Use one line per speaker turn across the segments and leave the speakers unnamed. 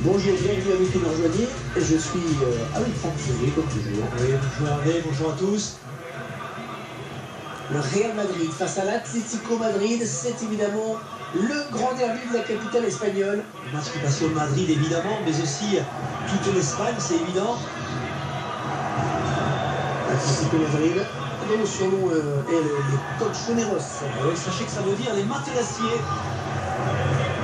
Bonjour, bienvenue à vous qui nous rejoignez. Je suis avec Franck Fouvier, comme toujours.
Oui, bonjour Hervé, bonjour à tous.
Le Real Madrid face à l'Atlético Madrid, c'est évidemment le grand derby de la capitale espagnole.
Le match qui passionne Madrid évidemment, mais aussi toute l'Espagne, c'est évident.
Atlético Madrid, dont le surnom est les Colchoneros.
Oui, sachez que ça veut dire les matelassiers.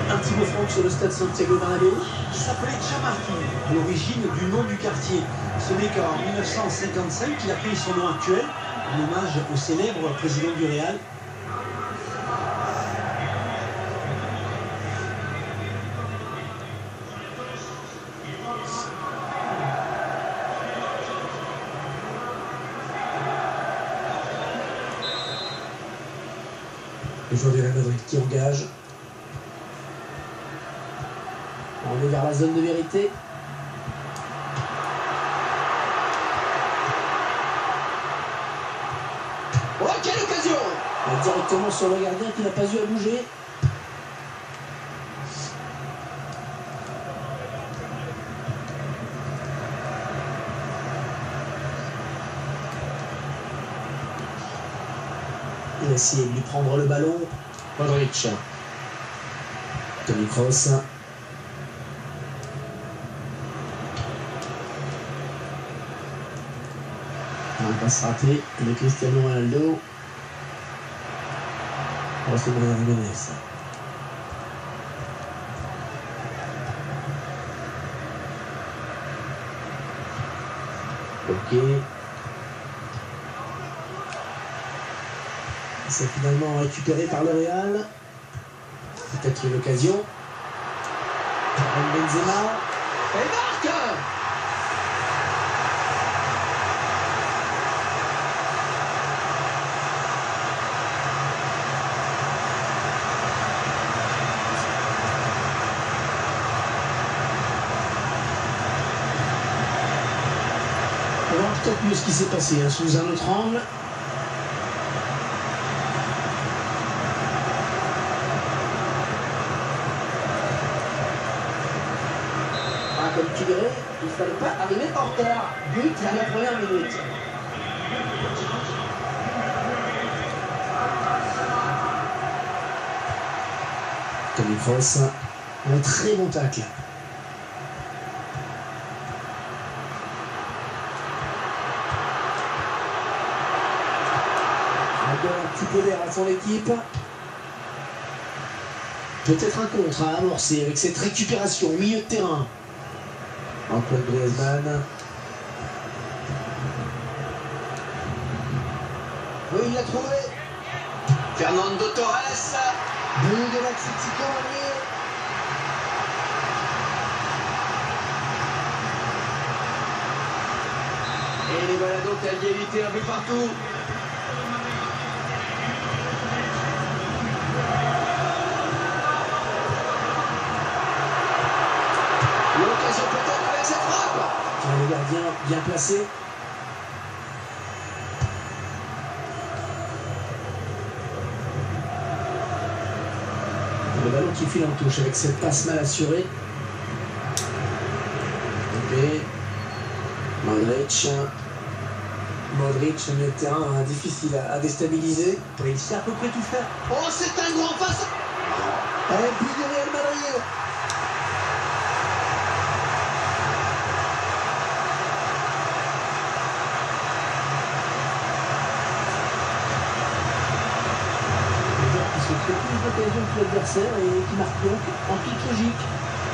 Un petit mot Franck sur le stade Santiago Bernabéu.
Qui s'appelait Chamartín, l'origine du nom du quartier. Ce n'est qu'en 1955 qu'il a pris son nom actuel, en hommage au célèbre président du Real.
Le joueur du Real Madrid qui engage. On est vers la zone de vérité. Oh, quelle occasion! Directement sur le gardien qui n'a pas eu à bouger. Il a essayé de lui prendre le ballon. Modric. Toni Kroos. Un passe raté de Cristiano Ronaldo. Oh, c'est Bruno Jiménez. Ok. C'est finalement récupéré par le Real. Peut-être une occasion. Karim Benzema. Et marque! On va voir peut-être mieux ce qui s'est passé sous un autre angle. Comme tu dirais, il ne fallait pas arriver en retard. But à la première minute. Toni Kroos, un très bon tacle. On donne un petit peu d'air à son équipe. Peut-être un contre à amorcer avec cette récupération au milieu de terrain. Antoine Griezmann. Oui, il l'a trouvé. Fernando Torres. But de l'Atlético Madrid. Et les balados qui a égalité un peu partout. L'occasion peut-être avec cette frappe. Le gardien bien placé. Le ballon qui file en touche avec cette passe mal assurée. Ok. Modric. Modric, milieu de terrain difficile à déstabiliser.
Il sait à peu près tout faire.
Oh, c'est un grand passe. Et but du Real Madrid. Qui se fait plus d'occasion que l'adversaire et qui marque donc en toute logique.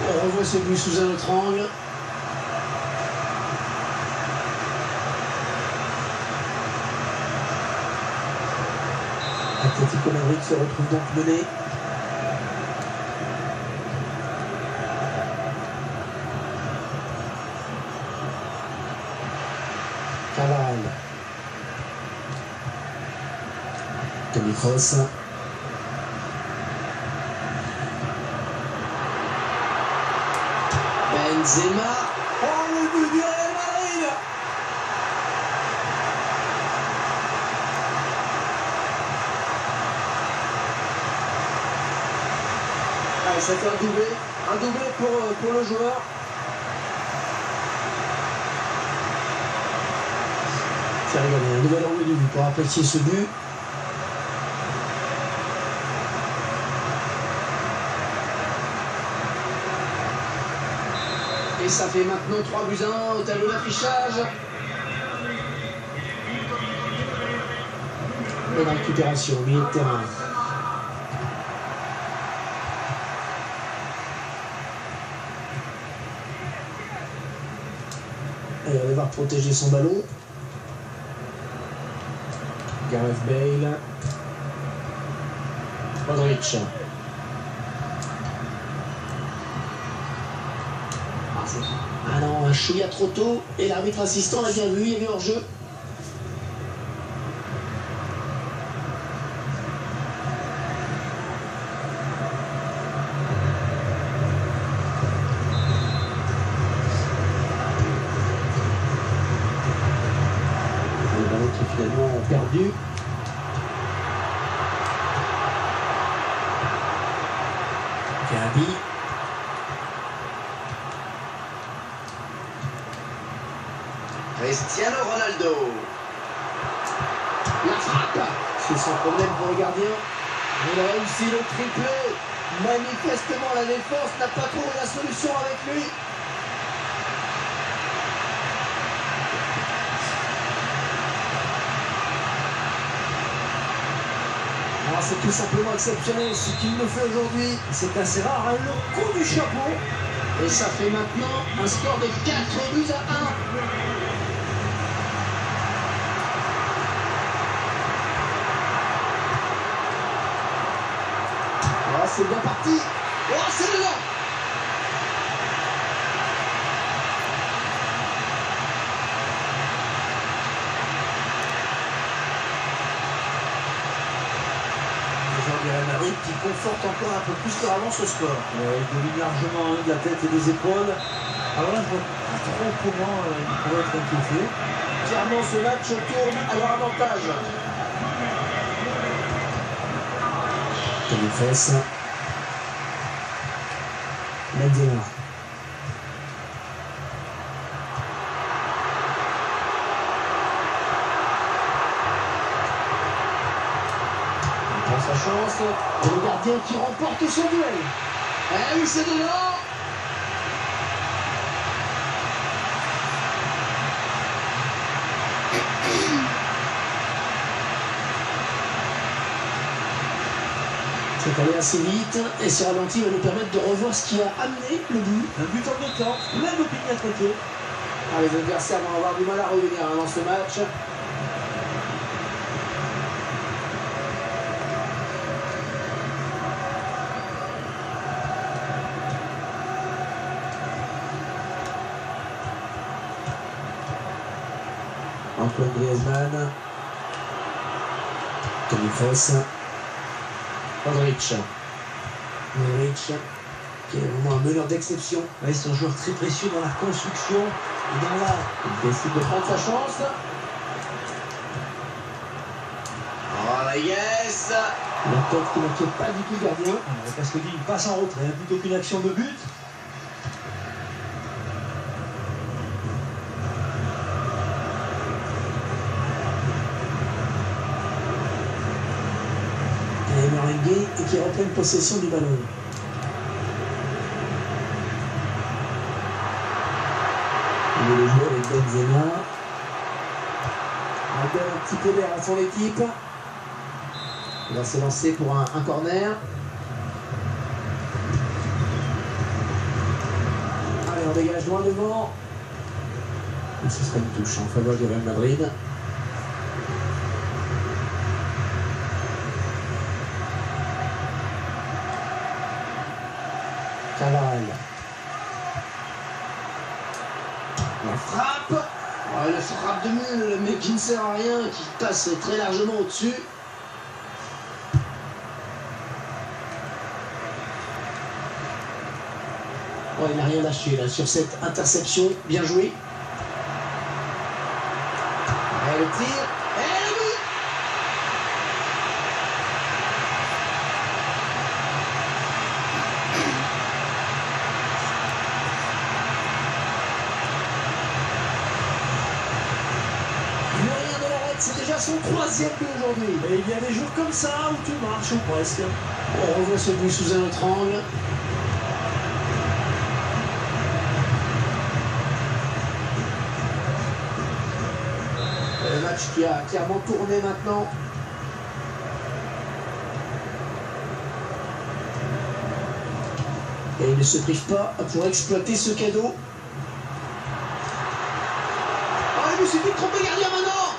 On revoit ce but sous un autre angle. Atlético Madrid se retrouve donc mené. Cavall. Toni Kroos. Benzema. Oh, le but du Real Madrid! Allez, ça fait un doublé. Un doublé pour le joueur. C'est rigolé, un nouvel angle de vue pour apprécier ce but. Et ça fait maintenant 3-1 au tableau d'affichage. Bonne récupération au milieu de terrain. Et on va devoir protéger son ballon. Gareth Bale. Modric. Ah non, un chouïa trop tôt. Et l'arbitre assistant l'a bien vu, il y avait hors-jeu. Le ballon qui est finalement perdu. Gabi.
Cristiano Ronaldo.
La frappe. C'est sans problème pour le gardien. Il a réussi le triplé. Manifestement, la défense n'a pas trouvé la solution avec lui. C'est tout simplement exceptionnel ce qu'il nous fait aujourd'hui.
C'est assez rare, hein, le coup du chapeau.
Et ça fait maintenant un score de 4-1. Oh, c'est bien parti. Oh, c'est dedans.
Real Madrid qui conforte encore un peu plus leur avance au score. Il domine largement de la tête et des épaules. Alors là, je vois pas trop comment il pourrait être inquiété.
Clairement, ce match tourne à leur avantage. Comme une fesse. Benzema. Sa chance, et le gardien qui remporte son duel. Eh oui, c'est dedans. C'est allé assez vite et ce ralenti va nous permettre de revoir ce qui a amené le but.
Un but en deux temps, plein d'opinions à côté.
Ah, les adversaires vont avoir du mal à revenir dans ce match. Antoine Griezmann. Comme une fesse. Modric. Modric, qui est vraiment un meneur d'exception.
Ouais, c'est un joueur très précieux dans la construction et dans la...
Il décide de prendre sa chance.
Oh yes.
La tête qui n'inquiète pas du tout le gardien.
On aurait presque dit une passe en retrait, plutôt qu'une action de but.
Et Merengue qui reprenne possession du ballon. Il est le joueur avec Benzema. Il donne un petit peu d'air à son équipe. Il va se lancer pour un corner. Allez, on dégage loin devant. Et ce sera une touche en faveur du Real Madrid. Cavall. La frappe. Oh, la frappe de mule, mais qui ne sert à rien, qui passe très largement au-dessus. Oh, il n'a rien lâché là sur cette interception. Bien joué. Et le tir. Et le but. son 3e but aujourd'hui.
Et il y a des jours comme ça où tu marches ou presque.
On revoit ce but sous un autre angle. Le match qui a clairement tourné maintenant. Et il ne se prive pas pour exploiter ce cadeau. Oh, il me suffit de tromper le gardien maintenant.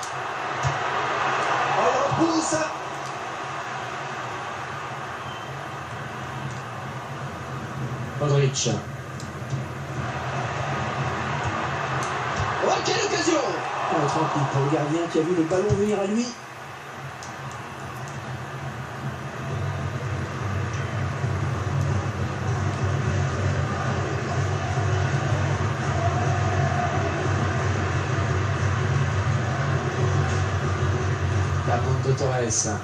Oh, il repousse. Modric. Oh, quelle occasion! Oh, tranquille pour le gardien qui a vu le ballon venir à lui. La bande de Torres.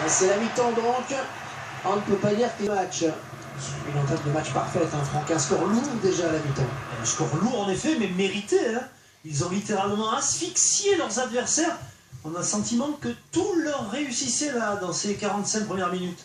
C'est la mi-temps donc. On ne peut pas dire que les matchs. Une entame de match parfaite, hein, Franck. Un score lourd déjà à la mi-temps.
Un score lourd en effet, mais mérité. Hein. Ils ont littéralement asphyxié leurs adversaires. On a le sentiment que tout leur réussissait là dans ces 45 premières minutes.